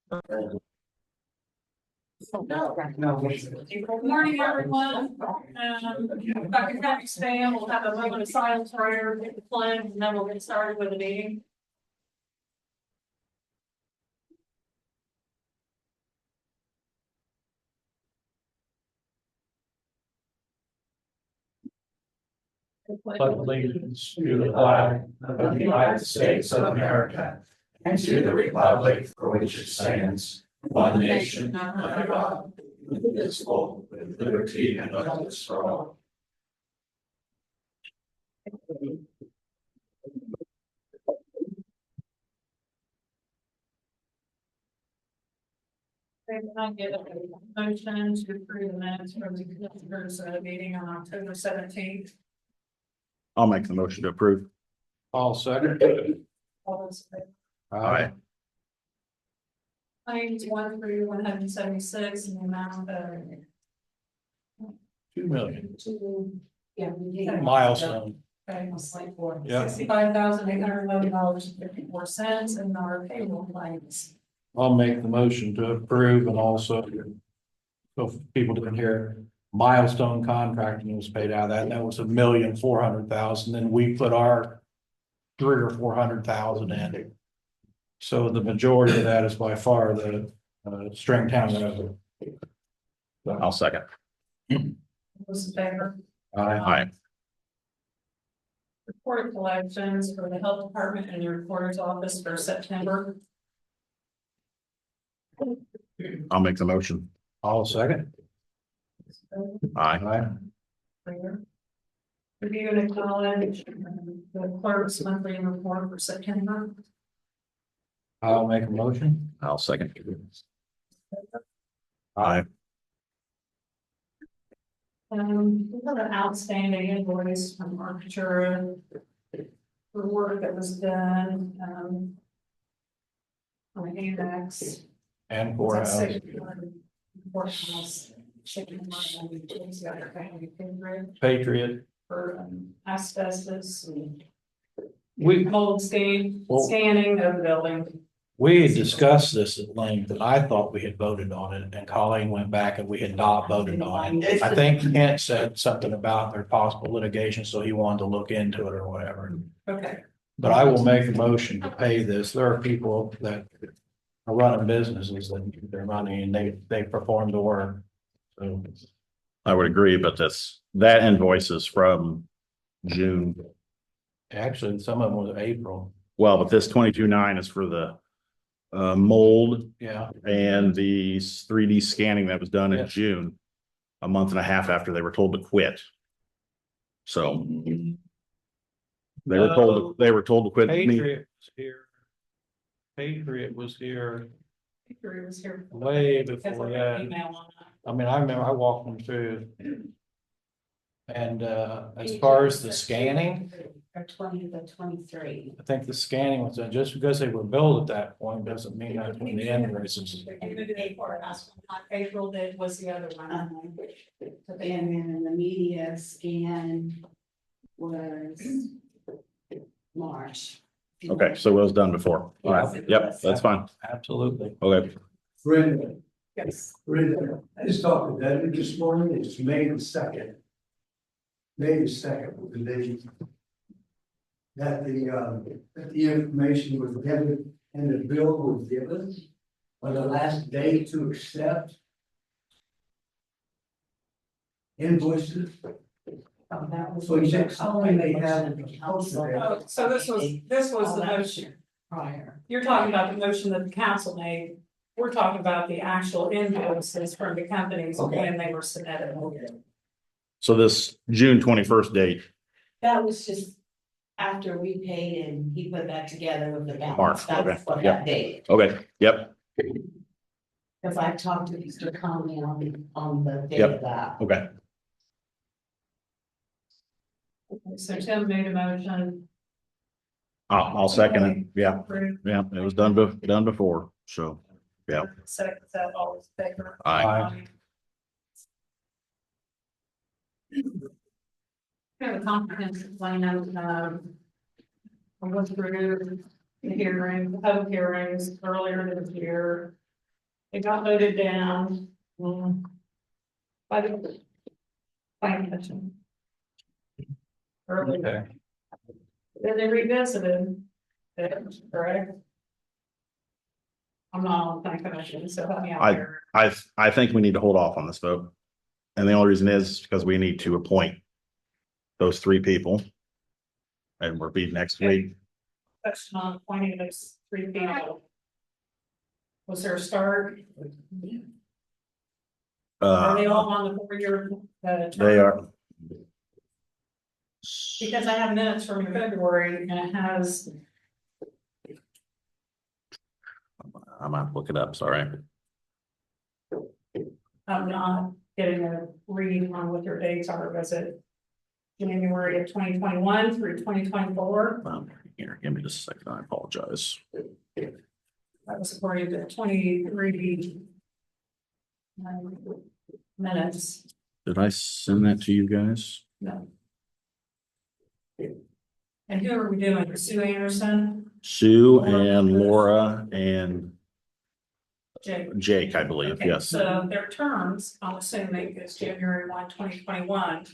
Good morning, everyone. Dr. Kathy Span will have a moment of silence prior to the pledge, and then we'll get started with the meeting. Pledge allegiance to the flag of the United States of America and to the republic for which it stands, one nation under God, indivisible, with liberty and justice for all. Can I get a motion to approve the minutes from the commissioners meeting on October 17th? I'll make the motion to approve. All second. All those in favor? Aye. Claims 1 through 176 in the amount of 2 million. yeah, Milestone. okay, it's like for Yeah. $65,811.54 and our payroll claims. I'll make the motion to approve and also, so people didn't hear, Milestone Contracting was paid out of that. That was $1,400,000. Then we put our 300,000 or 400,000 in it. So the majority of that is by far the Stringtown revenue. I'll second. Those in favor? Aye. Report collections for the health department and the recorder's office for September. I'll make the motion. All second. Aye. Review and acknowledge the clerk's monthly report for September. I'll make a motion. I'll second. Aye. We have an outstanding invoice from Arcturus for work that was done, on the annex. And courthouse. Courthouse. Patriot. For asbestos and We mold scanning of the building. We had discussed this at length, and I thought we had voted on it, and Colleen went back and we had not voted on it. I think Kent said something about their possible litigation, so he wanted to look into it or whatever. Okay. But I will make a motion to pay this. There are people that are running businesses that need their money and they perform the work. So I would agree, but that invoice is from June. actually, some of them was April. Well, but this 22.9 is for the mold Yeah, and the 3D scanning that was done in Yes. June, a month and a half after they were told to quit. So they were told to quit. Patriot was here. Patriot was here Victory was here. way Because before I got an that. email on that. I mean, I remember I walked them through. And as far as the scanning, Or 20 to 23. I think the scanning was done just because they were billed at that point doesn't mean that's when the invoices. April did was the other one. And then the media scan was March. Okay, so it was done before. All right, yep, that's fine. Absolutely. Okay, Brenda, Yes. Brenda, I just talked to Debbie this morning, it's May the 2nd. May the 2nd was the day that the information was given and the bill was given on the last day to accept invoices. So you said something they have. Oh, so this was the motion. Prior. You're talking about the motion that the council made. We're talking about the actual invoices from the companies and when they were submitted. so this June 21st date, That was just after we paid and he put that together with the balance. March, okay, That's what yeah. that date. okay, yep, Because I talked to Mr. Conley on the day Yep. of that. okay. So Tim made a motion. I'll second it. Yeah, yeah, it was done before, so, yeah. Second, that all is in favor. Aye. We have a comprehensive plan of, I went through the hearing, the public hearings earlier this year. It got voted down. By the. Planning commission. Earlier, Okay. then they revisited it, correct? I'm not on the planning commission, so help me out here. I think we need to hold off on this vote. And the only reason is because we need to appoint those three people. And we'll be next week. Question on appointing those three people. Was there a start? Are they all on the 4-year? They term? are. Because I have minutes from February and it has, I might look it up, sorry. I'm not getting a reading on what your dates are. Was it January of 2021 through 2024? Here, give me just a second, I apologize. That was according to 23 minutes. Did I send that to you guys? No. And who are we doing? Sue Anderson, Sue and Laura and Jake. Jake, I believe, Okay, yes. so their terms, I'm assuming, is January 1, 2021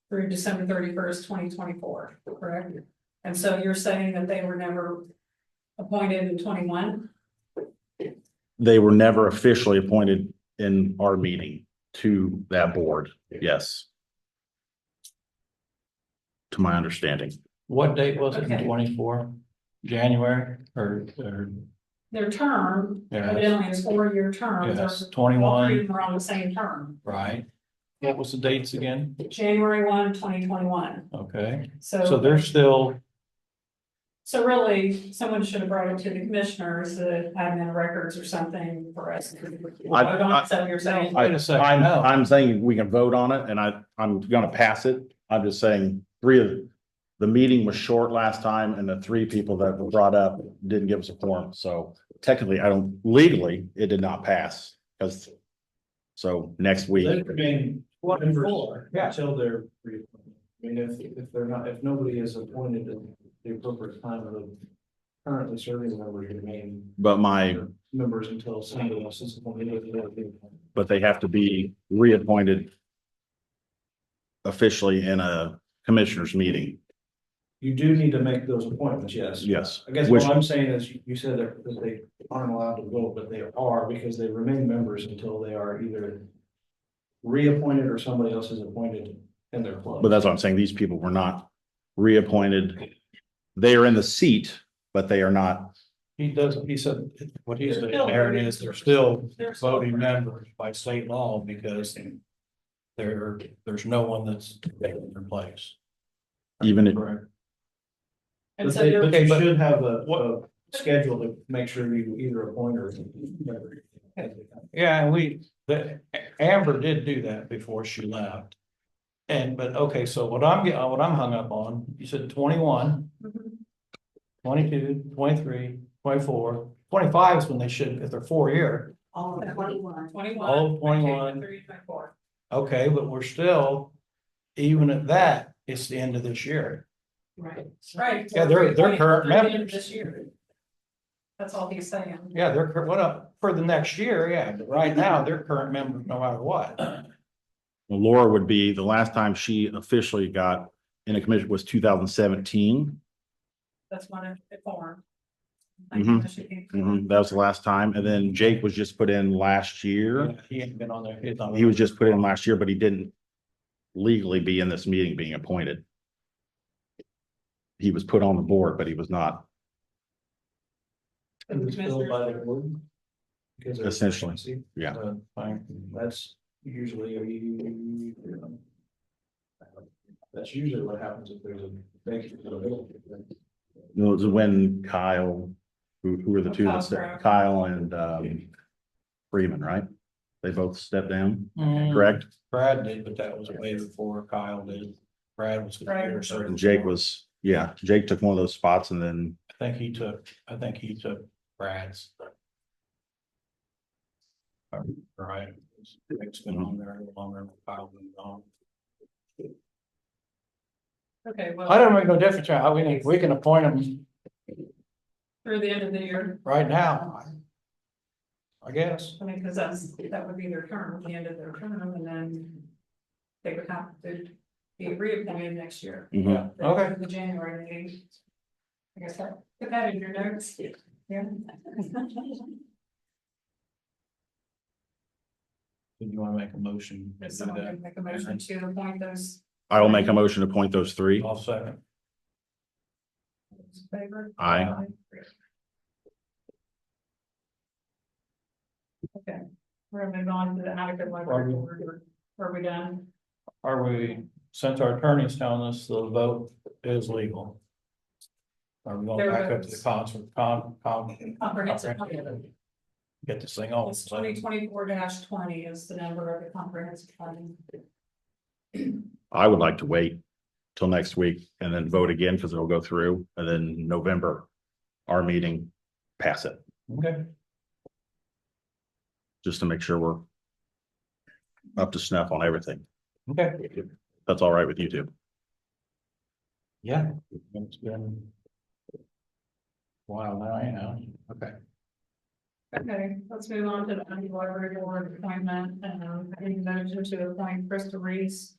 through December 31st, 2024, correct? And so you're saying that they were never appointed in 21? They were never officially appointed in our meeting to that board, yes. To my understanding. What date was it Okay. in 24? January or Their term, Yeah. evidently is 4-year terms. Yes, All 21. three of them are on the same term, right? What was the dates again? January 1, 2021. Okay, So. so they're still, So really, someone should have brought it to the commissioners, the admin records or something for us. to vote on. So you're saying, wait a second, I'm no, saying we can vote on it and I'm gonna pass it. I'm just saying the meeting was short last time and the three people that were brought up didn't give us a quorum. So technically, legally, it did not pass. Because, so next week, I mean, What members for? Yeah. until they're reappointed. I mean, if they're not, if nobody is appointed at the appropriate time of the currently serving members remain but members until somebody else is appointed. but they have to be reappointed officially in a commissioners meeting. You do need to make those appointments, yes. Yes. I guess Which- what I'm saying is, you said that they aren't allowed to vote, but they are because they remain members until they are either reappointed or somebody else is appointed in their club. But that's what I'm saying. These people were not reappointed. They are in the seat, but they are not. he doesn't, he said, what he's saying there is they're still they're still- voting members by state law because there's no one that's taking their place. Even if- Correct. and But so they, you're, but you but- should have a schedule to make sure you either appoint or. Yeah, and Amber did do that before she left. But okay, so what I'm hung up on, you said 21, 22, 23, 24, 25 is when they should, if they're 4-year. All of 21. 21. Oh, 21. 23, 24. Okay, but we're still, even at that, it's the end of this year. Right. Right. Yeah, they're current Through the end of members. This year. That's all he's saying. Yeah, what up for the next year, yeah, but right now, they're current members no matter what. Laura would be, the last time she officially got in a commission was 2017. That's when it formed. That was the last time. And then Jake was just put in last year. He ain't been on there. He was just put in last year, but he didn't legally be in this meeting being appointed. He was put on the board, but he was not. And it's filled by the board. Because of Essentially, efficiency. yeah. Fine. That's usually, that's usually what happens if there's a vacancy. It was when Kyle, who were the two that stepped, Kyle and Freeman, right? They both stepped down, correct? Brad did, but that was way before Kyle did. Brad was. Right. And Jake was, yeah, Jake took one of those spots and then, I think he took Brad's. Right. Jake's been on there a little longer, Kyle been gone. Okay, well. I don't make no difference how we can appoint them Through the end of the year. right now. I guess. I mean, because that would be their term, the end of their term, and then they would have to be reappointed next year. Mhm. Okay. The January meeting. I guess that, put that in your notes. Yeah. Do you want to make a motion? to If do someone that? can make a motion to appoint those. I will make a motion to appoint those three. I'll second. in Favor? Aye. Okay, we're gonna move on to the adequate library board. Are we done? Are we, since our attorney's telling us the vote is legal? Are we going back up to the concert, Comprehensive. get this thing on? It's 2024-20 is the number of the comprehensive plan. I would like to wait till next week and then vote again because it'll go through and then November, our meeting, pass it, Okay. just to make sure we're up to snuff on everything. Okay. That's all right with you two. Yeah. It's been a while now, anyhow. Okay. Okay, let's move on to the county library board appointment, I need a motion to appoint Krista Reese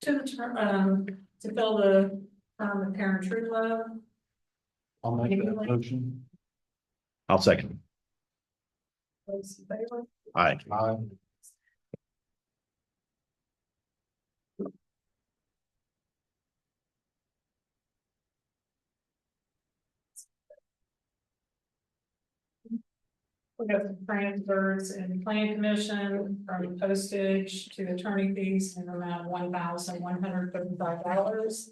to the term, to fill the term of Karen Trudeau. I'll make that motion. I'll second. Those in favor? Aye. Aye. We got some transfers in plan commission from postage to attorney fees in the amount of $1,135.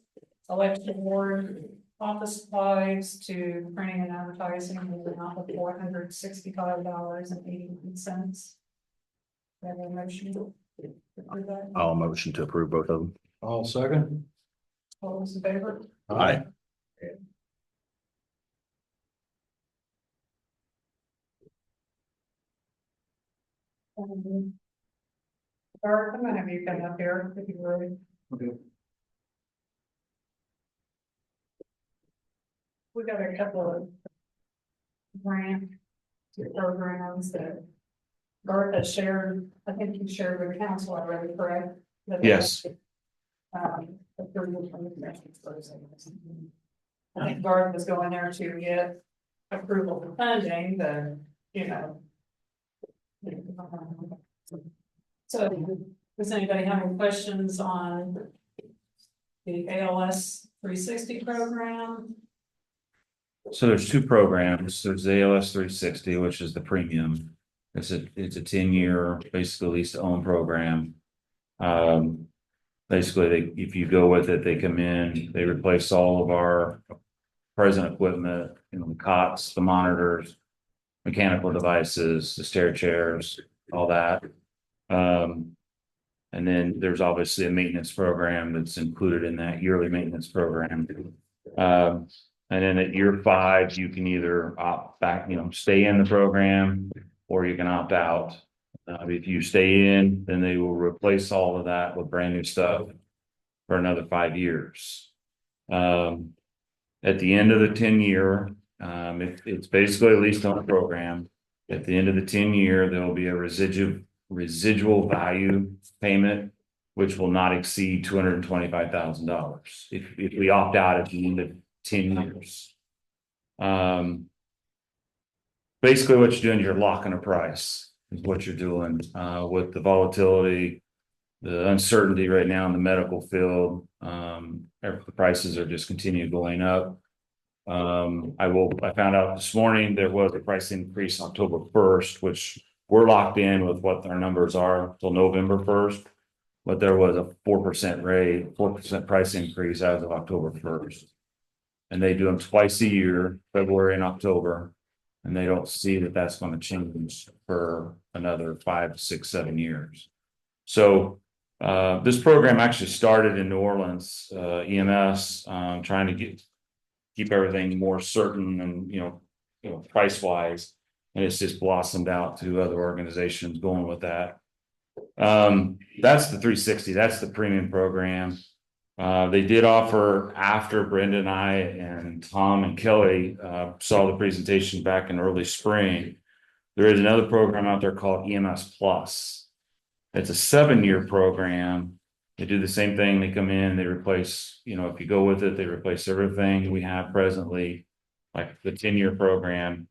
Election board office supplies to printing and advertising in the amount of $465.81. Have a motion to approve that? I'll motion to approve both of them. I'll second. All those in favor? Aye. Bart, I'm gonna have you come up here if you would. Okay. We got a couple of grant programs that Bart has shared, I think you shared with the council already, correct? That they Yes. approval from the commission. I think Bart was going there to get approval for funding, the, you know. So, does anybody have any questions on the ALS 360 program? So there's two programs. There's the ALS 360, which is the premium. It's a 10-year, basically lease to own program. Basically, if you go with it, they come in, they replace all of our present equipment, you know, the cots, the monitors, mechanical devices, the stair chairs, all that. And then there's obviously a maintenance program that's included in that yearly maintenance program. And then at year 5, you can either opt back, you know, stay in the program, or you can opt out. If you stay in, then they will replace all of that with brand new stuff for another 5 years. At the end of the 10-year, it's basically a lease on a program. At the end of the 10-year, there will be a residual value payment, which will not exceed $225,000 if we opt out at the end of 10 years. Basically what you're doing, you're locking a price is what you're doing, with the volatility, the uncertainty right now in the medical field. The prices are just continue going up. I found out this morning there was a price increase October 1st, which we're locked in with what our numbers are till November 1st. But there was a 4% price increase as of October 1st. And they do them twice a year, February and October. And they don't see that that's going to change for another 5, 6, 7 years. So this program actually started in New Orleans, EMS, trying to keep everything more certain and, you know, price wise. And it's just blossomed out to other organizations going with that. That's the 360, that's the premium program. They did offer, after Brenda and I and Tom and Kelly saw the presentation back in early spring, There is another program out there called EMS Plus. It's a 7-year program. They do the same thing. They come in, they replace, if you go with it, they replace everything we have presently, like the 10-year program.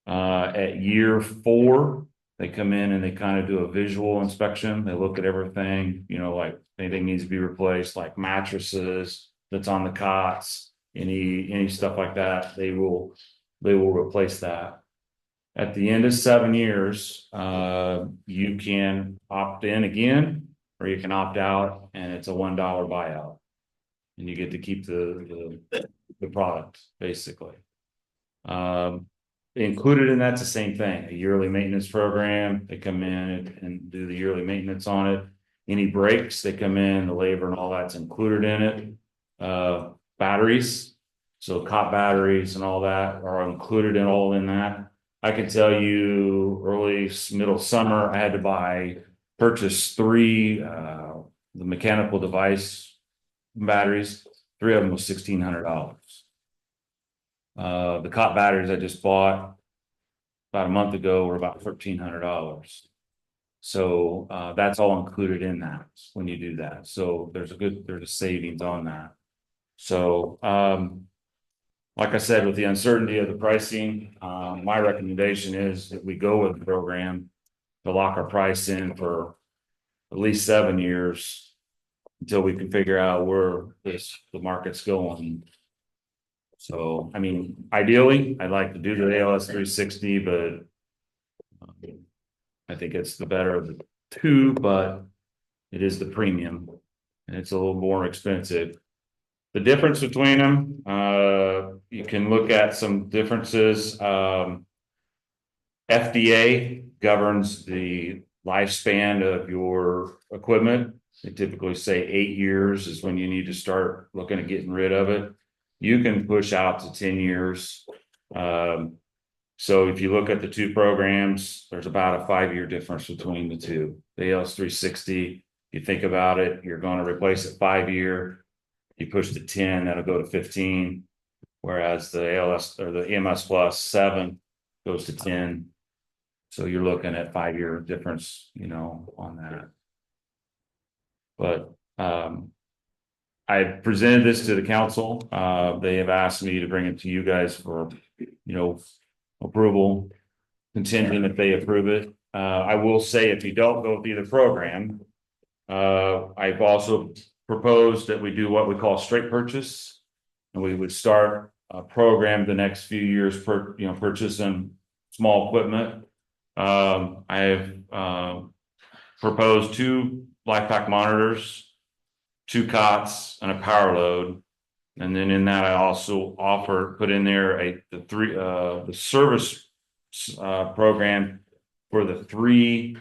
At year 4, they come in and they kind of do a visual inspection. They look at everything, like anything needs to be replaced, like mattresses that's on the cots, any stuff like that. They will replace that. At the end of 7 years, you can opt in again, or you can opt out, and it's a $1 buyout. And you get to keep the product, basically. Included in that's the same thing, a yearly maintenance program. They come in and do the yearly maintenance on it. Any breaks, they come in, the labor and all that's included in it. Batteries, so cot batteries and all that are included in that. I can tell you middle summer, I had to purchase 3, the mechanical device batteries. 3 of them was $1,600. The cot batteries I just bought about a month ago were about $1,300. So, that's all included in that when you do that. So there's a savings on that. So, like I said, with the uncertainty of the pricing, my recommendation is that we go with the program to lock our price in for at least 7 years until we can figure out where the market's going. So, I mean, ideally, I'd like to do the ALS 360, but I think it's the better of the 2, but it is the premium and it's a little more expensive. The difference between them, you can look at some differences. FDA governs the lifespan of your equipment. They typically say 8 years is when you need to start looking at getting rid of it. You can push out to 10 years. So if you look at the 2 programs, there's about a 5-year difference between the 2. The ALS 360, you think about it, you're going to replace it 5-year. You push to 10, that'll go to 15. Whereas the ALS or the EMS Plus 7 goes to 10. So you're looking at 5-year difference, on that. But I presented this to the council. They have asked me to bring it to you guys for, approval, contingent if they approve it. I will say if you don't go with either program, I've also proposed that we do what we call straight purchase, and we would start a program the next few years purchasing small equipment. I have proposed 2 LifePak monitors, 2 cots, and a power load. And then in that, I also put in there the service program for the 3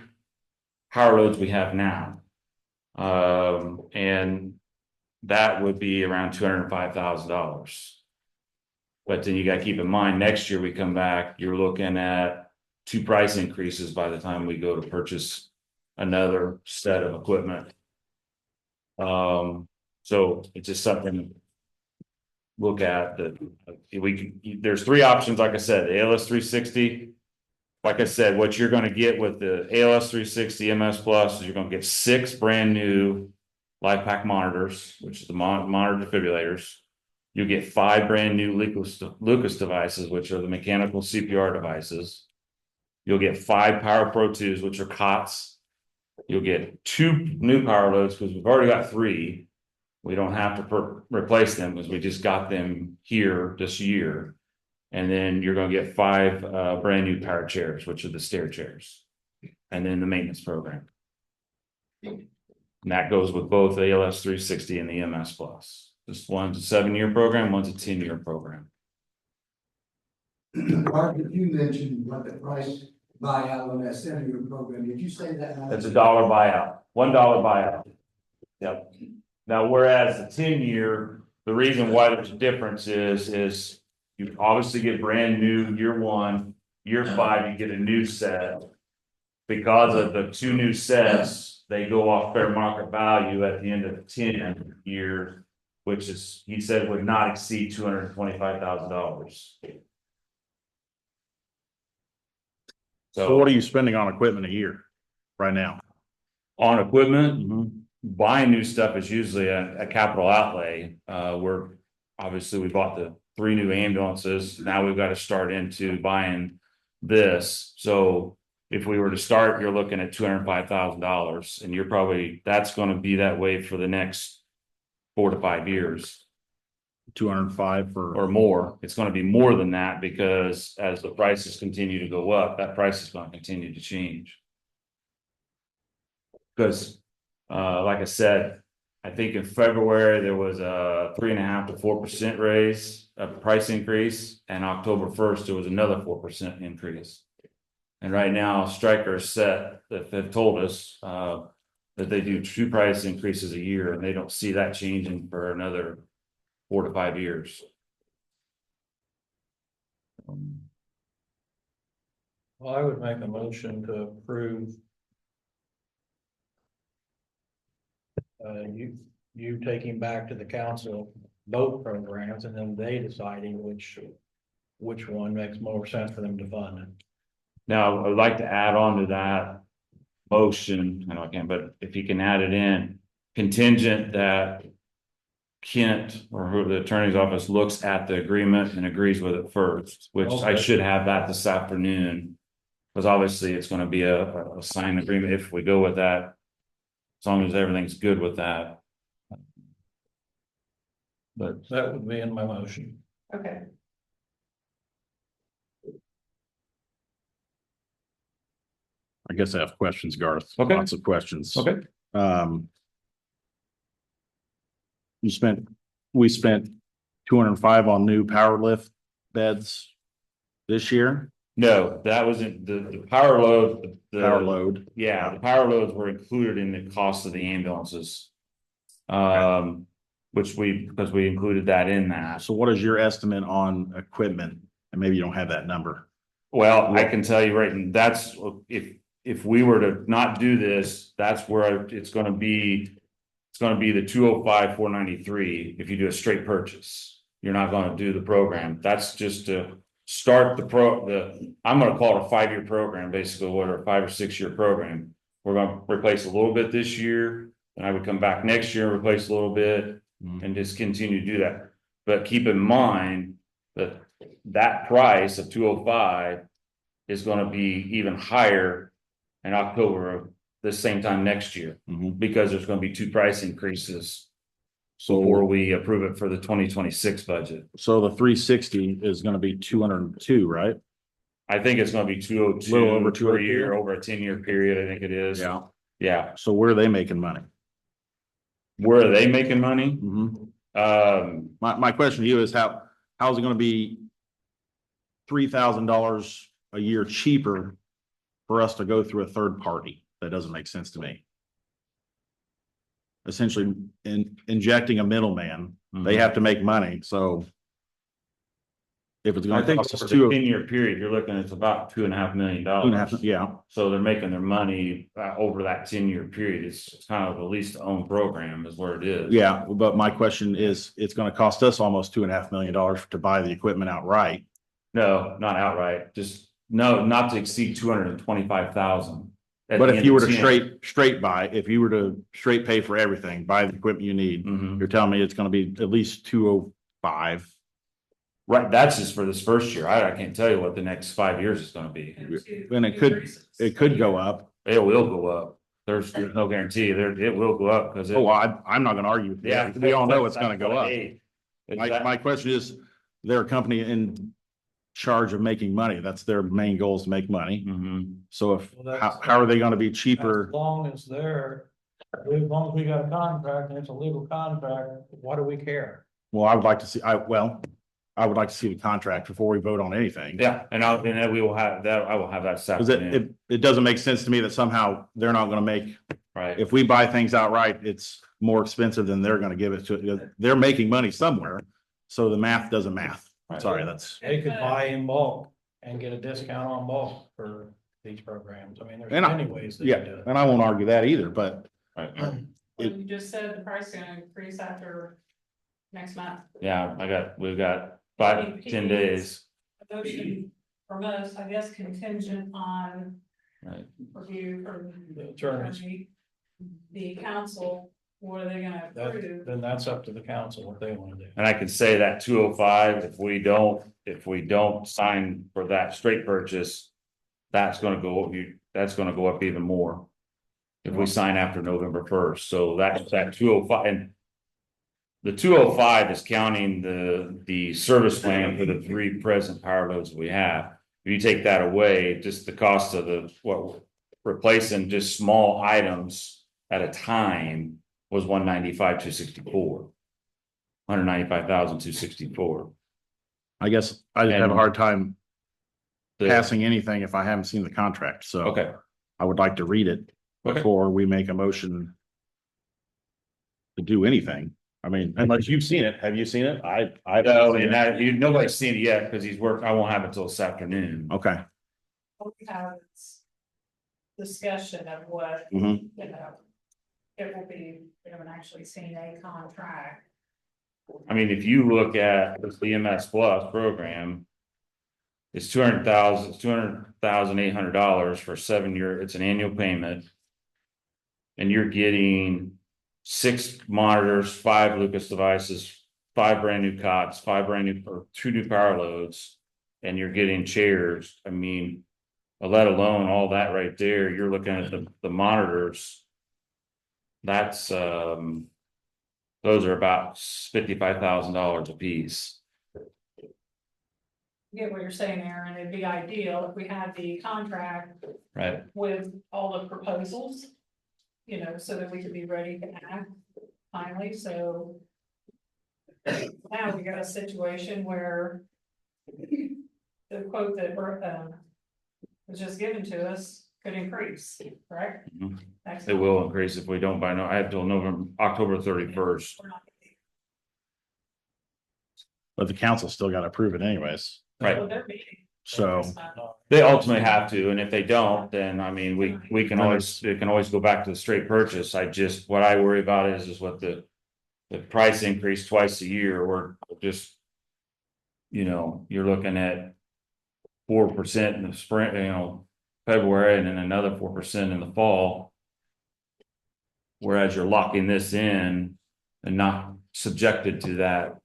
power loads we have now. And that would be around $205,000. But then you got to keep in mind, next year we come back, you're looking at 2 price increases by the time we go to purchase another set of equipment. So it's just something to look at that there's 3 options. Like I said, the ALS 360, like I said, what you're going to get with the ALS 360 MS Plus is you're going to get 6 brand new LifePak monitors, which is the monitor defibrillators. You get 5 brand new Lucas devices, which are the mechanical CPR devices. You'll get 5 Power Pro 2s, which are cots. You'll get 2 new power loads because we've already got 3. We don't have to replace them because we just got them here this year. And then you're going to get 5 brand new power chairs, which are the stair chairs, and then the maintenance program. And that goes with both the ALS 360 and the MS Plus. This one's a 7-year program, one's a 10-year program. Mark, if you mentioned what the price buyout on that 7-year program, did you say that? It's a $1 buyout, $1 buyout. Yep. Now, whereas the 10-year, the reason why there's a difference is you obviously get brand new year 1, year 5, you get a new set. Because of the 2 new sets, they go off fair market value at the end of the 10 years, which is, he said, would not exceed $225,000. So what are you spending on equipment a year right now? On equipment, buying new stuff is usually a capital outlay. We bought the 3 new ambulances. Now we've got to start into buying this. So if we were to start, you're looking at $205,000, and that's going to be that way for the next 4 to 5 years 205 for, or more. It's going to be more than that because as the prices continue to go up, that price is going to continue to change. Because, like I said, I think in February there was a 3.5% to 4% raise, a price increase, and October 1st there was another 4% increase. And right now, Stryker is set that they've told us that they do 2 price increases a year, and they don't see that changing for another 4 to 5 years. Well, I would make a motion to approve. You taking back to the council both programs and then they deciding which one makes more sense for them to fund. Now, I would like to add on to that motion, I know I can't, but if you can add it in, contingent that Kent or who the attorney's office looks at the agreement and agrees with it first, which I Okay. should have that this afternoon. Because obviously it's going to be a signed agreement if we go with that, as long as everything's good with that. But That would be in my motion. Okay, I guess I have questions, Garth. Okay. Lots of questions. okay, We spent 205 on new power lift beds this year, no, that wasn't the power load. power load. Yeah, the power loads were included in the cost of the ambulances. Because we included that in that. So what is your estimate on equipment? And maybe you don't have that number. Well, I can tell you right, and that's, if we were to not do this, that's where it's gonna be. It's gonna be the 205, 493 if you do a straight purchase. You're not gonna do the program. That's just to start I'm gonna call it a 5-year program, basically, what, or 5 or 6 year program. We're gonna replace a little bit this year, and I would come back next year and replace a little bit and just continue to do that. But keep in mind that that price of 205 is gonna be even higher in October of the same time next year, because there's gonna be 2 price increases before So, we approve it for the 2026 budget. so the 360 is gonna be 202, right? I think it's gonna be 202. Little over per 202? year, over a 10-year period, I think it is. Yeah. So where are they making money? Where are they making money? My question to you is how's it gonna be $3,000 a year cheaper for us to go through a third party? That doesn't make sense to me. Essentially injecting a middleman, they have to make money, so. If it's I gonna think cost over us the two, 10-year period, you're looking at about $2.5 million. 2.5, yeah, So they're making their money over that 10-year period. It's kind of a lease to own program is where it is. yeah, but my question is, it's gonna cost us almost $2.5 million to buy the equipment outright. No, not outright, just no, not to exceed 225,000. But if you were to straight buy, if you were to straight pay for everything, buy the equipment you need, you're telling me it's gonna be at least 205. Right, that's just for this first year. I can't tell you what the next 5 years is gonna be. And it could go up. It will go up. There's no guarantee there. It will go up because. Oh, I'm not gonna argue. with Yeah, that. We all know it's gonna go up. Exactly. My question is, they're a company in charge of making money. That's their main goal, is to make money. So how are they gonna be cheaper? As long as we got a contract and it's a legal contract, why do we care? Well, I would like to see the contract before we vote on anything. Yeah, and then we will have that. I will have that Cause Saturday. it doesn't make sense to me that somehow they're not gonna make, Right. if we buy things outright, it's more expensive than they're gonna give it to. They're making money somewhere, so the math doesn't math. Sorry, that's. They could buy in bulk and get a discount on bulk for these programs. I mean, there's And many ways they can do it. And I won't argue that either, but Right. Well, you just said the price is gonna increase after next month. Yeah, we've got 5, 10 days. A motion from us, I guess contingent on Right. review from The attorneys. attorney, the council, what are they gonna approve? Then that's up to the council what they want to do. And I can say that 205, if we don't sign for that straight purchase. That's gonna go up even more. If we sign after November 1st, so that's that 205 and. The 205 is counting the service plan for the 3 present power loads we have. If you take that away, just the cost of replacing just small items at a time was 195,264. 195,264. I guess I just have a And- hard time The- passing anything if I haven't seen the contract, so. Okay, I would like to read it Okay. before we make a motion to do anything. I mean, unless you've seen it, have you seen it? I. no, and nobody's seen it yet because I won't have it till this afternoon. Okay. What we have is discussion of what, Mhm. you know, it will be, we haven't actually seen a contract. I mean, if you look at this EMS Plus program. It's $200,800 for 7 year, it's an annual payment. And you're getting 6 monitors, 5 Lucas devices, 5 brand new cots, 2 new power loads. And you're getting chairs, I mean, let alone all that right there, you're looking at the monitors. That's, those are about $55,000 a piece. Get what you're saying, Aaron, it'd be ideal if we had the contract Right. with all the proposals. You know, so that we could be ready to act finally, so. Now we got a situation where. The quote that was just given to us could increase, correct? Mhm. Next It month. will increase if we don't buy I have till October 31st. We're not- But the council still got to approve it anyways. Right. Well, they're meeting. So, They ultimately have to, and if they don't, then I mean, we can always, it can always go back to the straight purchase. What I worry about is what the price increase twice a year, or just. You know, you're looking at 4% in the spring, February, and then another 4% in the fall. Whereas you're locking this in and not subjected to that.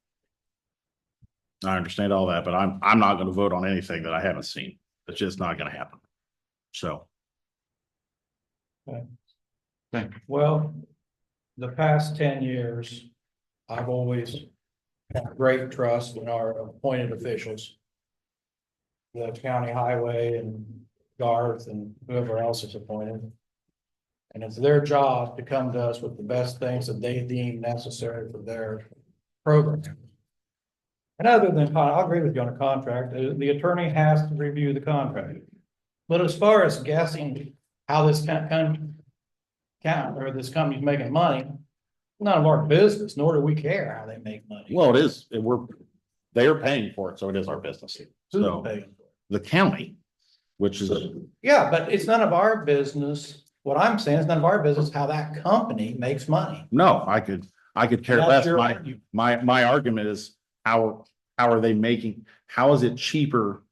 I understand all that, but I'm not going to vote on anything that I haven't seen. It's just not going to happen. So. Well, the past 10 years, I've always had great trust in our appointed officials. The county highway and Garth and whoever else is appointed. And it's their job to come to us with the best things that they deem necessary for their program. And other than, I'll agree with you on a contract, the attorney has to review the contract. But as far as guessing how this this company's making money, none of our business, nor do we care how they make money. Well, it is, they're paying for it, so it is our business. Who's So paying? the county, which is, Yeah, but it's none of our business. What I'm saying is none of our business how that company makes money. no, I could care That's less. your argument. My argument is how are they making, how is it cheaper?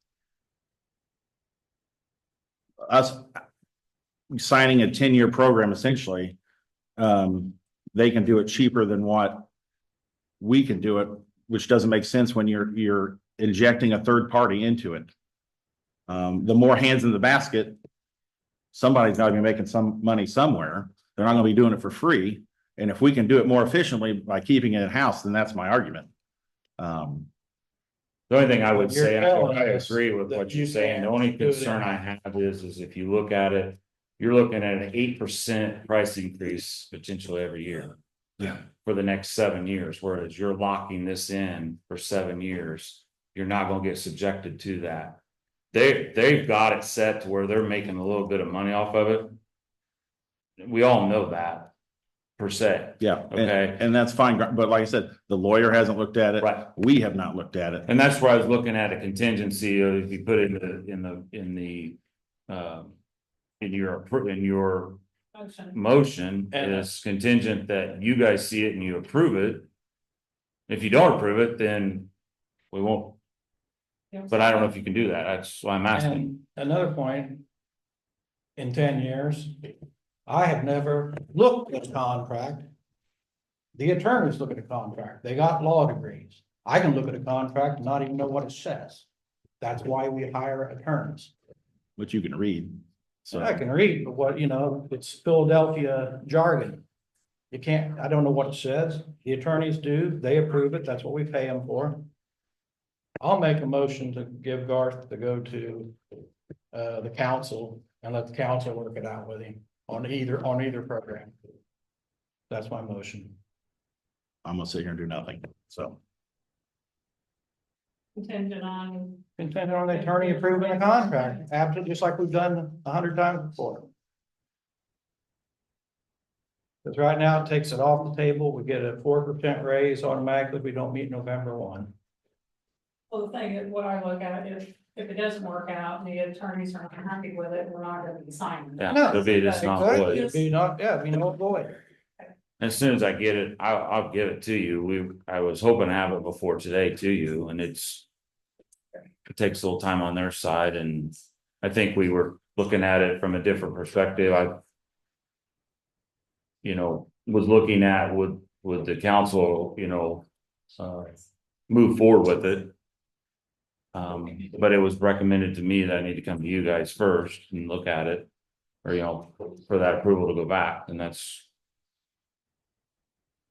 Us signing a 10-year program essentially, they can do it cheaper than what we can do it, which doesn't make sense when you're injecting a third party into it. The more hands in the basket, somebody's got to be making some money somewhere. They're not going to be doing it for free. And if we can do it more efficiently by keeping it in-house, then that's my argument. The only thing I would You're say, and telling I us agree with that what you you're saying, the can't only do it concern I have is if you look at it. You're looking at an 8% price increase potentially every year. Yeah. For the next 7 years, whereas you're locking this in for 7 years, you're not gonna get subjected to that. They've got it set to where they're making a little bit of money off of it. We all know that, per se. Yeah. Okay. And that's fine. But like I said, the lawyer hasn't looked at it. Right. We have not looked at it. And that's where I was looking at a contingency of if you put it in your Motion. motion And- is contingent that you guys see it and you approve it. If you don't approve it, then we won't. but I don't know if you can do that. That's why I'm asking. And another point. In 10 years, I have never looked at a contract. The attorneys look at a contract. They got law degrees. I can look at a contract and not even know what it says. That's why we hire attorneys. Which you can read. So So I can read, but what, it's Philadelphia jargon. You can't, I don't know what it says. The attorneys do, they approve it. That's what we pay them for. I'll make a motion to give Garth to go to the council and let the council work it out with him on either program. That's my motion. I'm gonna sit here and do nothing. So Contingent on, Contingent on the attorney approving the contract, absolutely, just like we've done 100 times before. Because right now it takes it off the table. We get a 4% raise automatically. We don't meet November 1. well, the thing is, what I look at, if it doesn't work out and the attorneys are not happy with it, we're not gonna be signing. Yeah, No, it'll be just not Exactly, void. it'd be not, yeah, it'd be no void. As soon as I get it, I'll give it to you. I was hoping to have it before today to you, and it takes a little time on their side, and I think we were looking at it from a different perspective. Was looking at would the council, move forward with it. But it was recommended to me that I need to come to you guys first and look at it, or, for that approval to go back, and that's.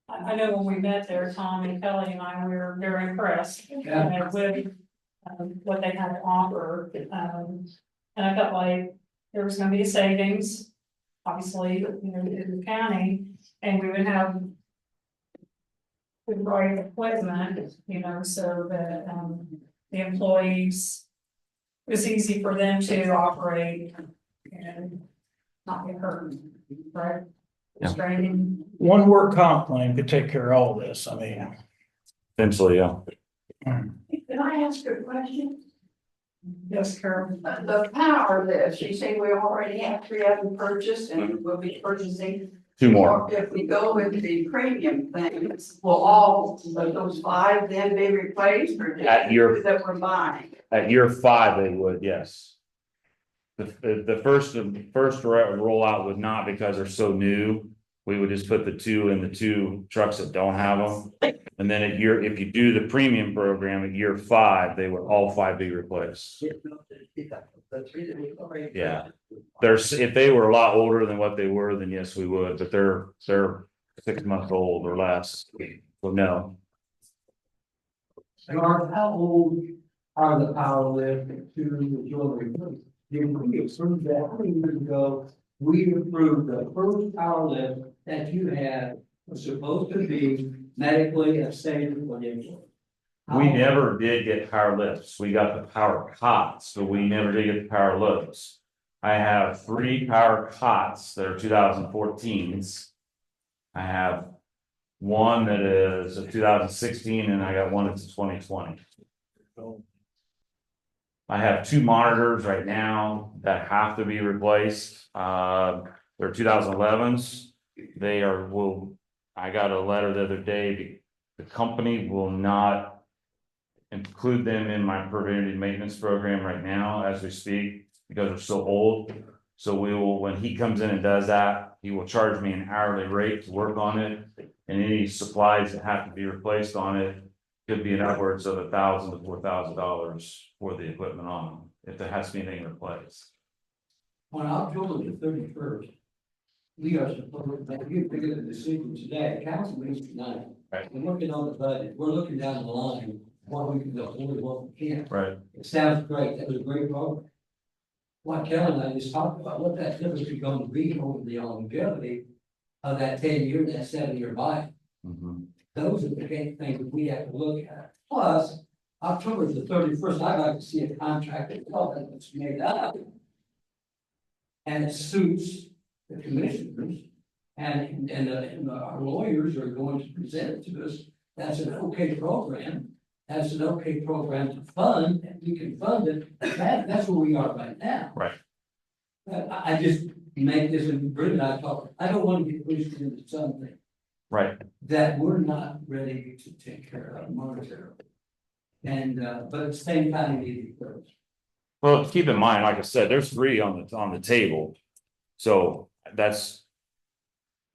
I know when we met there, Tom and Kelly and I, we were very impressed with what they had to offer. And I felt like there was gonna be a savings, obviously, in the county, and we would have the right equipment, so that the employees, it was easy for them to operate and not get hurt, right? Yeah. Training. One work comp claim could take care of all this, I mean. Eventually, yeah. Can I ask a question? Yes, Carol. The power list, you say we already have 3 of them purchased and we'll be purchasing. 2 more. If we go with the premium things, will all of those 5 then be replaced or At your- just that we're buying? At year 5, they would, yes. The first rollout would not, because they're so new. We would just put the 2 in the 2 trucks that don't have them. And then if you do the premium program at year 5, they would all 5 be replaced. Yeah. If they were a lot older than what they were, then yes, we would, but they're 6 months old or less. So no. Garth, how old are the power lift to the jewelry? Did we approve that? How many years ago, we approved the first power lift that you had was supposed to be medically unsafe for the employee? We never did get power lifts. We got the power cots, but we never did get the power lifts. I have 3 power cots that are 2014s. I have one that is a 2016, and I got one that's a 2020. I have 2 monitors right now that have to be replaced. They're 2011s. I got a letter the other day. The company will not include them in my preventative maintenance program right now as we speak, because they're so old. So when he comes in and does that, he will charge me an hourly rate to work on it. And any supplies that have to be replaced on it could be in upwards of $1,000 to $4,000 for the equipment on them, if there has to be anything replaced. On October the 31st, we are supposed to, you figure the decision today, council meets tonight. Right. We're looking on the budget, we're looking down the line, what we can go, what we can't. Right. It sounds great, that was a great program. What Kelly and I just talked about, what that difference is going to be over the longevity of that 10-year, that 7-year life. Mhm. Those are the things that we have to look at. Plus, October the 31st, I'd like to see a contract that's made up. And it suits the commissioners and our lawyers are going to present it to us. That's an okay program. That's an okay program to fund, and we can fund it. That's where we are right now. Right. I just make this, and Britt and I talk, I don't want to get pushed into something Right. that we're not ready to take care of monetarily. And, but at the same time, you need to close. Well, keep in mind, like I said, there's three on the table. So that's.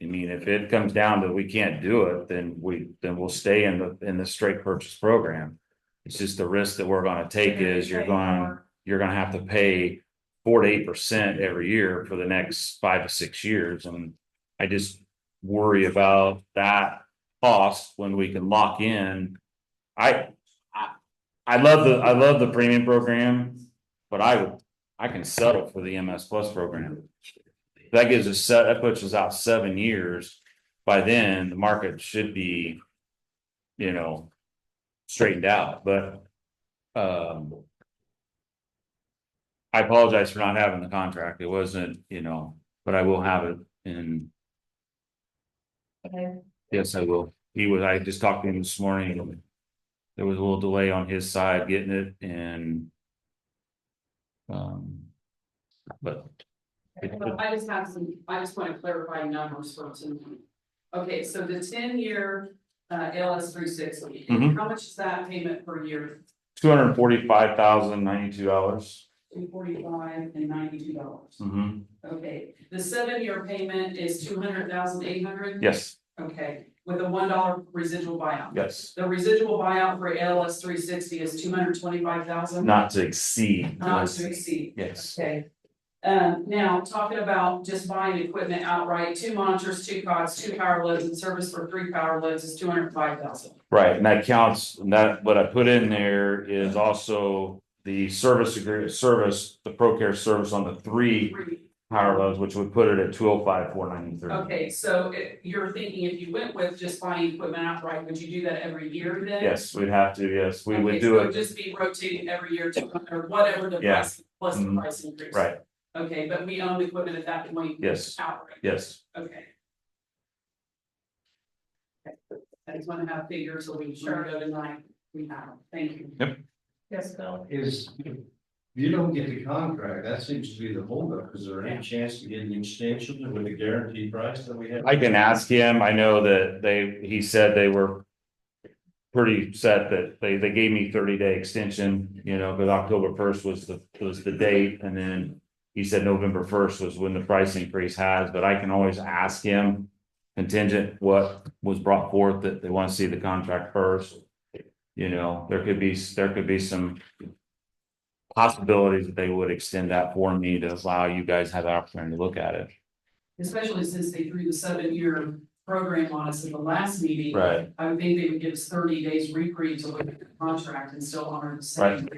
I mean, if it comes down to we can't do it, then we'll stay in the straight purchase program. It's just the risk that we're gonna take is you're gonna have to pay 4 to 8% every year for the next 5 to 6 years, and I just worry about that cost when we can lock in. I love the premium program, but I can settle for the MS Plus program. That gives us that puts us out 7 years. By then, the market should be, straightened out, but. I apologize for not having the contract. It wasn't, but I will have it in. Okay. Yes, I will. I just talked to him this morning. And there was a little delay on his side getting it and. But. Well, I just want to clarify numbers for tonight. Okay, so the 10-year LS 360, Mhm. how much is that payment per year? $245,092. $245 and $92. Mm-hmm. Okay, the 7-year payment is $200,800. Yes, Okay, with a $1 residual buyout. yes, The residual buyout for LS 360 is $225,000. not to exceed. Not to exceed. Yes, Okay. Now, talking about just buying equipment outright, 2 monitors, 2 cots, 2 power loads, and service for 3 power loads is $205,000. right, and that counts, what I put in there is also the service, the ProCare service on the 3 power loads, which would put it at $205,493. Okay, so you're thinking if you went with just buying equipment outright, would you do that every year then? Yes, we'd have to, yes, we would Okay, do so it, it'd just be rotating every year to, or whatever the Yeah. price, plus the Mhm. price increase. right, Okay, but we own the equipment at that point. Yes. Outright. yes, Okay. I just wanna have figures so we Sure. go tonight, we have, them. Thank you. Yes, Bill. Is, if you don't get the contract, that seems to be the holdup. Is there Yeah. any chance to get an extension with a guaranteed price that we have? I can ask him, I know that he said they were. Pretty set that they gave me 30-day extension, because October 1st was the date, and then. He said November 1st was when the price increase has, but I can always ask him. Contingent what was brought forth that they want to see the contract first. There could be some. Possibilities that they would extend that for me to allow you guys to have the opportunity to look at it. Especially since they threw the 7-year program on us in the last meeting. Right. I would think they would give us 30 days reprieve to look at the contract and still honor the same.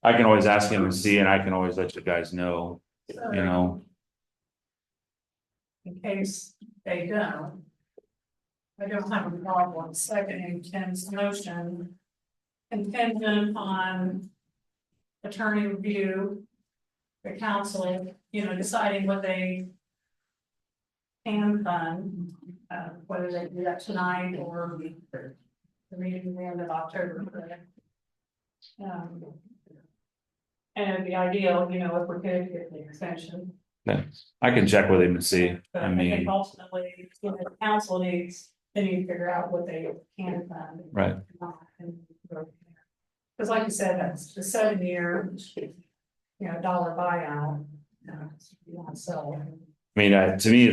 I can always ask him and see, and I can always let you guys know, In case they don't. I don't have a problem seconding Ken's motion. Contingent on. Attorney review. The council, deciding what they. Can fund, whether they do that tonight or. The meeting the end of October. And the ideal, if we could get the extension. I can check with him and see. But I I think mean, ultimately, the council needs, they need to figure out what they can fund. right, Because like you said, that's the 7-year, dollar buyout. You want to sell it. I mean, to me,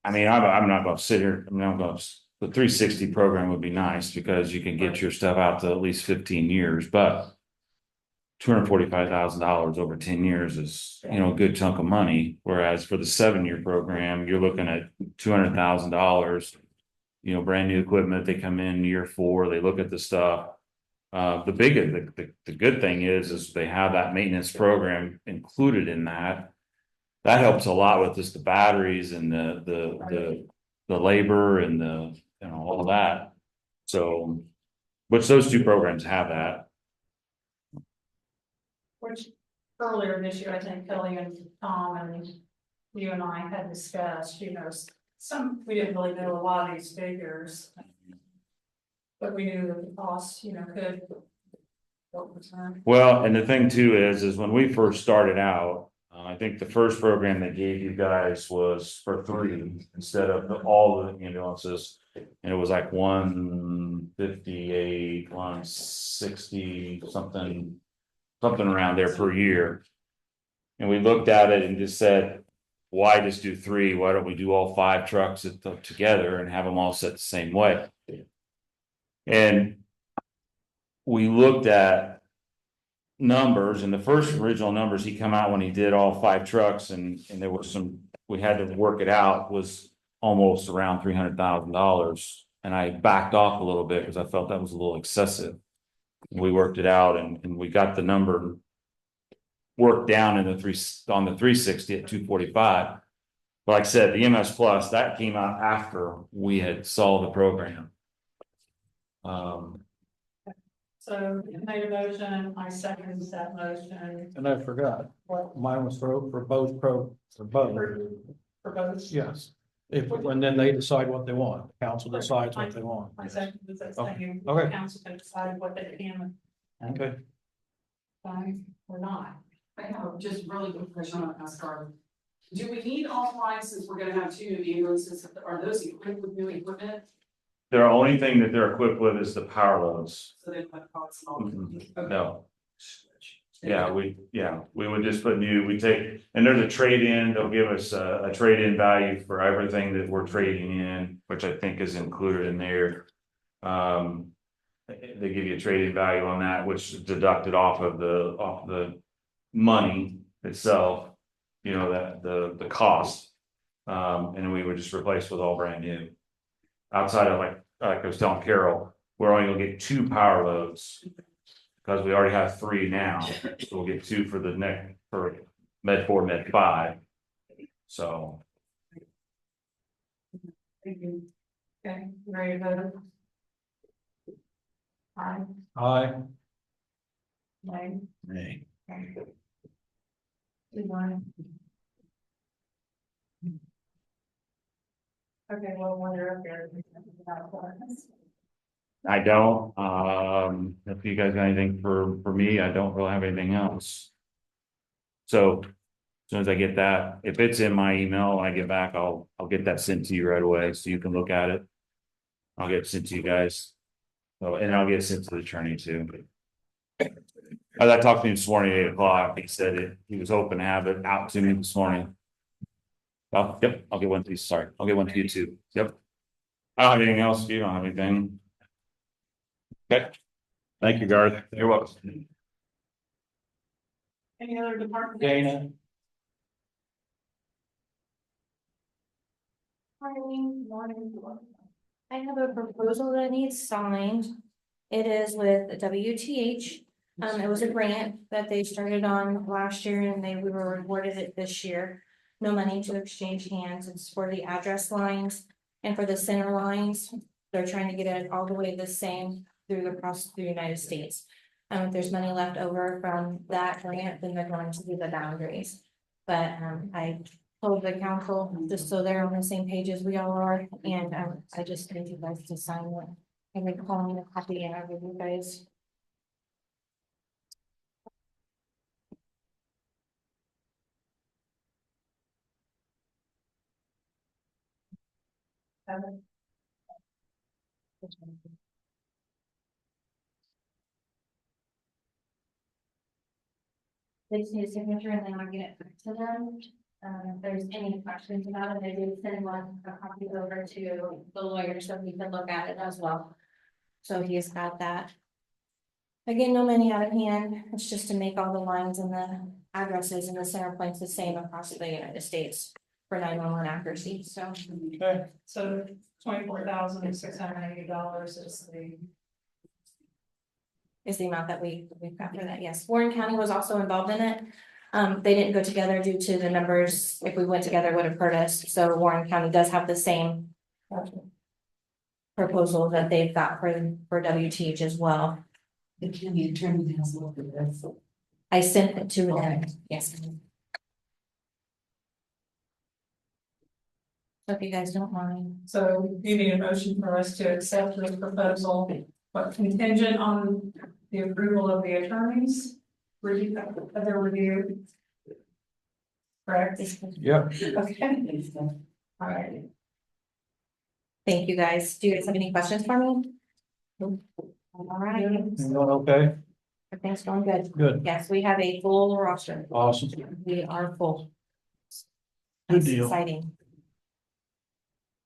I'm not gonna sit here, the 360 program would be nice because you can get your stuff out to at least 15 years, but. $245,000 over 10 years is, a good chunk of money, whereas for the 7-year program, you're looking at $200,000. Brand new equipment, they come in year 4, they look at the stuff. The good thing is they have that maintenance program included in that. That helps a lot with just the batteries and the labor and all that. So, which those 2 programs have that. Which earlier this year, I think Kelly and Tom and you and I had discussed, we didn't really know a lot of these figures. But we knew that the costs, could. Return. Well, and the thing too is when we first started out, I think the first program they gave you guys was for 3 instead of all the ambulances. And it was like 158, 160, something around there per year. And we looked at it and just said, why just do 3? Why don't we do all 5 trucks together and have them all set the same way? And we looked at numbers, and the first original numbers he come out when he did all 5 trucks, and there was some, we had to work it out, was almost around $300,000. And I backed off a little bit because I felt that was a little excessive. We worked it out and we got the number worked down in the 360 at 245. But like I said, the MS Plus, that came out after we had solved the program. So you made a motion, I second that motion. And I forgot, What, mine was for both for both, for both? yes. If, and then they decide what they want, council decides what they want. I second that saying, Okay. council can decide what they can Okay. buy or not. I have just really quick question on NASCAR. Do we need all 5 since we're gonna have 2 new ambulances? Are those equipped with new equipment? The only thing that they're equipped with is the power loads. So they put costs all. No. Yeah, we would just put new, we take, and there's a trade-in, they'll give us a trade-in value for everything that we're trading in, which I think is included in there. They give you a trade-in value on that, which is deducted off the money itself, you know, that the cost. And we would just replace with all brand new. Outside of like I was telling Carol, we're only gonna get 2 power loads. Because we already have 3 now, so we'll get 2 for the next, for Med 4, Med 5. So, Thank you. Okay, you ready to vote? Aye. Aye. Nay. Nay. Okay, well, when you're up there. I don't, if you guys got anything for me, I don't really have anything else. So, as soon as I get that, if it's in my email, when I get back, I'll get that sent to you right away, so you can look at it. I'll get it sent to you guys. So, and I'll get it sent to the attorney too. As I talked to him this morning at 8 o'clock, he said he was hoping to have it out to me this morning. Oh, yep, I'll get one to you, sorry, I'll get one to you too, yep. I don't have anything else, you don't have anything. Okay, Thank you, Garth. you're welcome. Any other department? Dana, I have a proposal that needs signed. It is with WTH. It was a grant that they started on last year and we were awarded it this year. No money to exchange hands. It's for the address lines and for the center lines. They're trying to get it all the way the same across the United States. If there's money left over from that grant, then they're going to do the boundaries. But I told the council, just so they're on the same page as we all are, and I just need you guys to sign it. And then call me a copy and I'll give you guys. They just need a signature and then I'll get it back to them. If there's any questions about it, I did send a copy over to the lawyer so he can look at it as well. So he's got that. Again, no money out of hand. It's just to make all the lines and the addresses and the center points the same across the United States for 911 accuracy. So okay, So $24,680 is the amount that we've got for that. Yes, Warren County was also involved in it. They didn't go together due to the numbers. If we went together, it would have hurt us. So Warren County does have the same proposal that they've got for WTH as well. The county attorney has looked at this. I sent it to them. Yes. So if you guys don't mind. So you need a motion for us to accept this proposal, but contingent on the approval of the attorneys. Review, their review. Correct? yep, Okay. All right. Thank you, guys. Do you guys have any questions for me? All right, You doing okay? everything's going good. Good, Yes, we have a full roster. awesome. We are full. Good That's deal. exciting.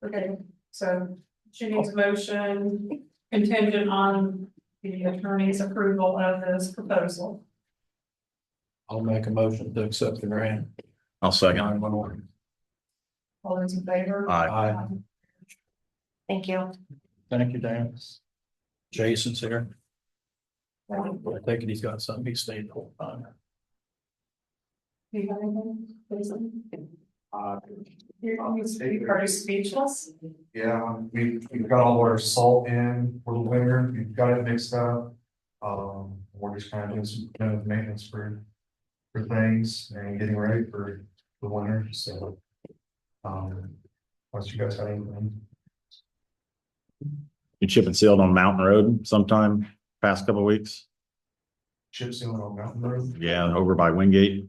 Okay, so she needs a motion contingent on the attorney's approval of this proposal. I'll make a motion to accept the grant. I'll second. 911. All those in favor? Aye. Aye. Thank you. Thank you, Dan. Jason's here. I take it he's got something, he stayed the whole time. Do you have anything? Jason? You're pretty speechless. Yeah, we've got all our salt in for the winter, we've got it mixed up. We're just kind of doing some kind of maintenance for things and getting ready for the winter, so. Unless you guys have anything. You chip and sealed on Mountain Road sometime past couple of weeks? Chip sealing on Mountain Road? Yeah, over by Wingate.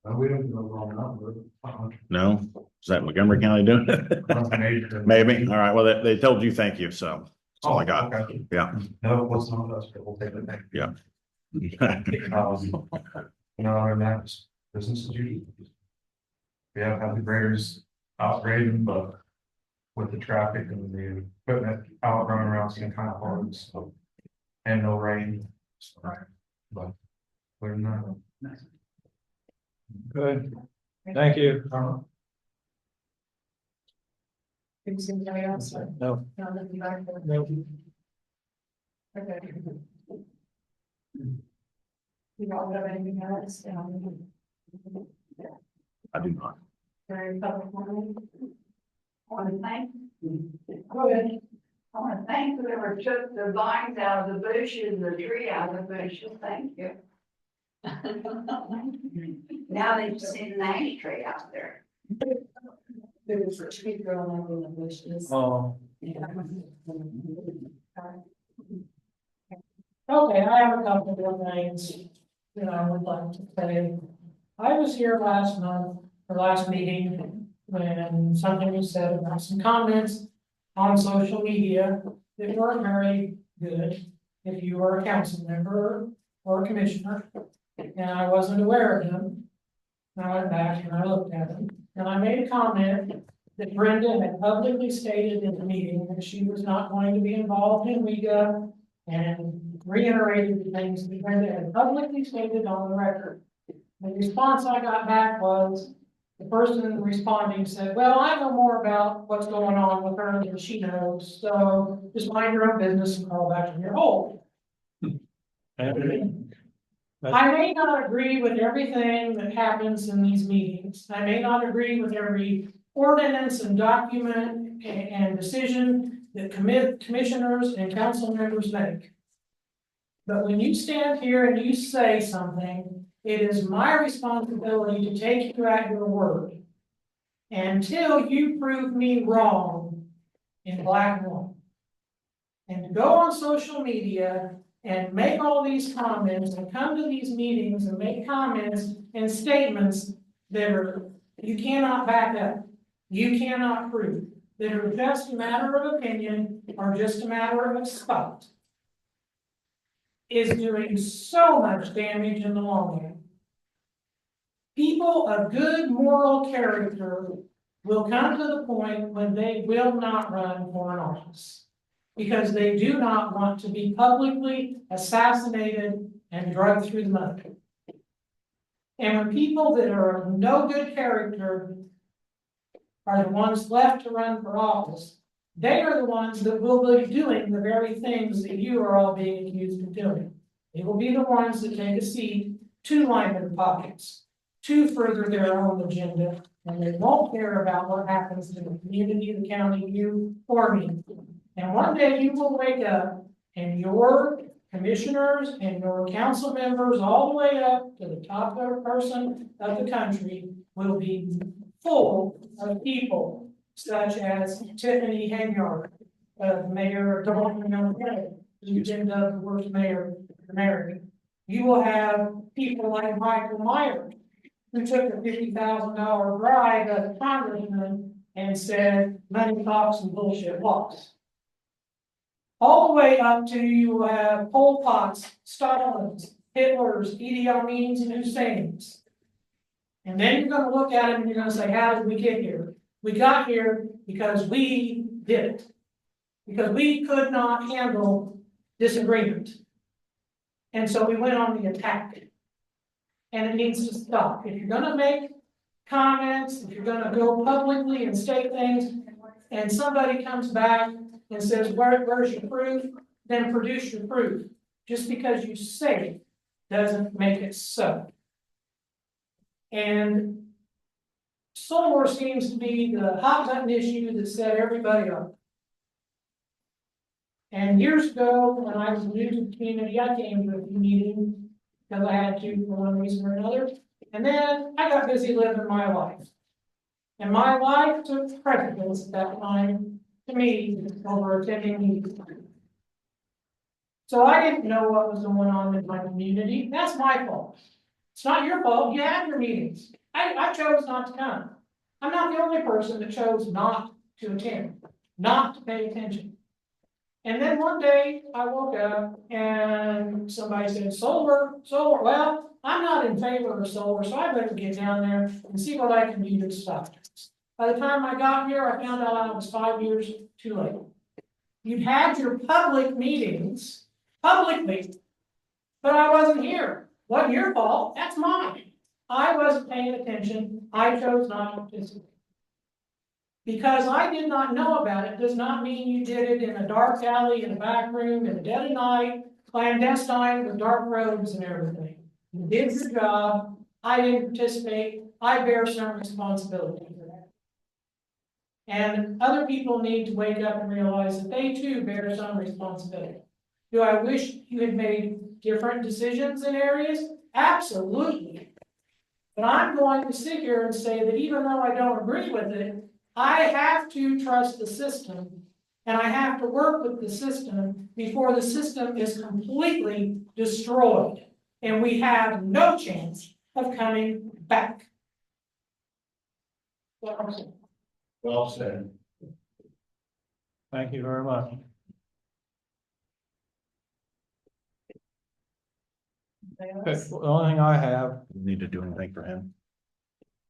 We don't go on Mountain Road. No? Is that Montgomery County doing it? Maybe. All right. Well, they told you thank you, so that's all I got. Okay. Yeah. No, it was not us, but we'll take it back. Yeah. No, other than that, it's business as usual. We have had the graders out grading, but with the traffic and the equipment out running around, it's been kind of hard, so. And no rain. So, but other than that. Good. Thank you. Can you see anybody else? No. No, nothing back there. No. Okay. You all have anything else? I do not. Very public comment. I want to thank. Go ahead. I want to thank whoever took the vines out of the bushes, the tree out of the bushes. Thank you. Now they just see an ash tree out there. There was a tree growing up in the bushes. Oh, Okay, I have a couple of things that I would like to say. I was here last month, or last meeting, when something was said about some comments on social media that weren't very good. If you were a council member or a commissioner, and I wasn't aware of them. And I went back and I looked at them, and I made a comment that Brenda had publicly stated in the meeting that she was not going to be involved in WEGA, and reiterated the things that Brenda had publicly stated on the record. The response I got back was, the person responding said, well, I know more about what's going on with her than she knows, so just mind your own business and crawl back in your hole. I may not agree with everything that happens in these meetings. I may not agree with every ordinance and document and decision that commissioners and council members make. But when you stand here and you say something, it is my responsibility to take you at your word until you prove me wrong in black and white. And to go on social media and make all these comments and come to these meetings and make comments and statements that are, you cannot back up, you cannot prove, that are just a matter of opinion or just a matter of spite, is doing so much damage in the long run. People of good moral character will come to the point when they will not run for an office, because they do not want to be publicly assassinated and dragged through the mud. And when people that are of no good character are the ones left to run for office, they are the ones that will be doing the very things that you are all being accused of doing. They will be the ones that take a seat to line their pockets, to further their own agenda, and they won't care about what happens to the community, the county, you, or me. And one day you will wake up and your commissioners and your council members, all the way up to the top person of the country, will be full of people such as Tiffany Henyard, Mayor of Dalton, Illinois, who's been the worst mayor in America. You will have people like Michael Myers, who took a $50,000 bribe as a congressman and said, money talks and bullshit walks. All the way up to you have Pol Pot's, Stalin's, Hitler's, Idi Amin's, and Hussein's. And then you're gonna look at it and you're gonna say, how did we get here? We got here because we did it. Because we could not handle disagreement. And so we went on the attack. And it needs to stop. If you're gonna make comments, if you're gonna go publicly and state things, and somebody comes back and says, where's your proof? Then produce your proof. Just because you say it doesn't make it so. And solar seems to be the hot button issue that set everybody up. And years ago, when I was new to the community, I came to a few meetings because I had to for one reason or another. And then I got busy living my life. And my life took precedence at that time to me over attending meetings. So I didn't know what was going on in my community. That's my fault. It's not your fault. You have your meetings. I chose not to come. I'm not the only person that chose not to attend, not to pay attention. And then one day I woke up and somebody said, solar, well, I'm not in favor of solar, so I better get down there and see what I can do to stop this. By the time I got here, I found out I was 5 years too late. You'd had your public meetings publicly, but I wasn't here. Wasn't your fault, that's mine. I wasn't paying attention, I chose not to participate. Because I did not know about it does not mean you did it in a dark alley, in a back room, in the dead of night, clandestine with dark robes and everything. You did your job, I didn't participate, I bear some responsibility for that. And other people need to wake up and realize that they too bear some responsibility. Do I wish you had made different decisions in areas? Absolutely. But I'm going to sit here and say that even though I don't agree with it, I have to trust the system, and I have to work with the system before the system is completely destroyed, and we have no chance of coming back. Well said. Thank you very much. Okay, the only thing I have, Need to do anything for him?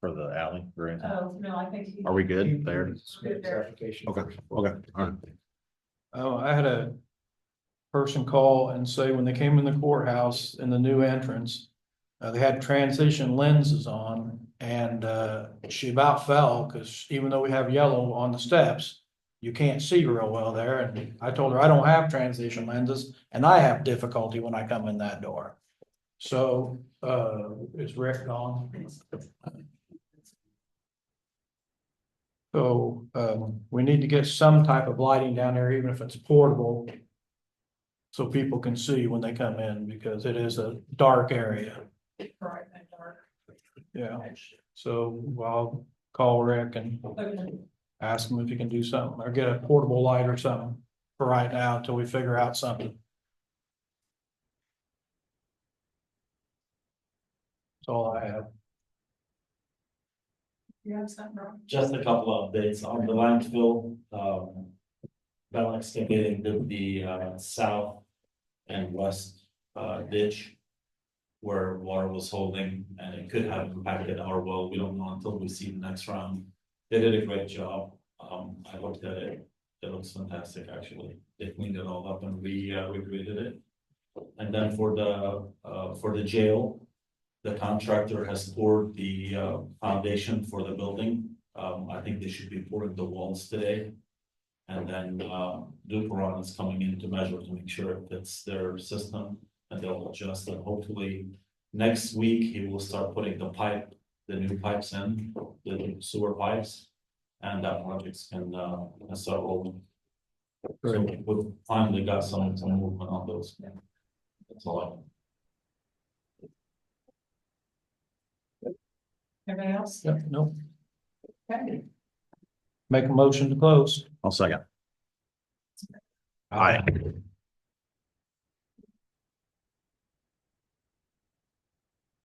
For the alley or anything? Oh, no, I think. Are we good there? Good there. Clarification. Okay, all right. I had a person call and say when they came in the courthouse in the new entrance, they had transition lenses on and, she about fell because even though we have yellow on the steps, you can't see real well there. And I told her I don't have transition lenses and I have difficulty when I come in that door. So, is Rick gone? So, we need to get some type of lighting down there, even if it's portable. So people can see when they come in, because it is a dark area. Right, that dark. Yeah, so I'll call Rick and Okay. ask him if he can do something, or get a portable light or something for right now until we figure out something. That's all I have. You have something wrong? Just a couple of updates on the landfill. Bell excavating the south and west ditch where water was holding, and it could have impacted our well. We don't know until we see the next round. They did a great job. I looked at it. It looks fantastic, actually. They cleaned it all up and regraded it. And then for the jail, the contractor has poured the foundation for the building. I think they should be pouring the walls today. And then Duperon is coming in to measure to make sure it fits their system, and they'll adjust. And hopefully next week he will start putting the new pipes in, the sewer pipes, and that projects can start rolling. So we've finally got some movement on those. That's all Anybody else? Yep, no, Okay. make a motion to close. I'll second. Aye.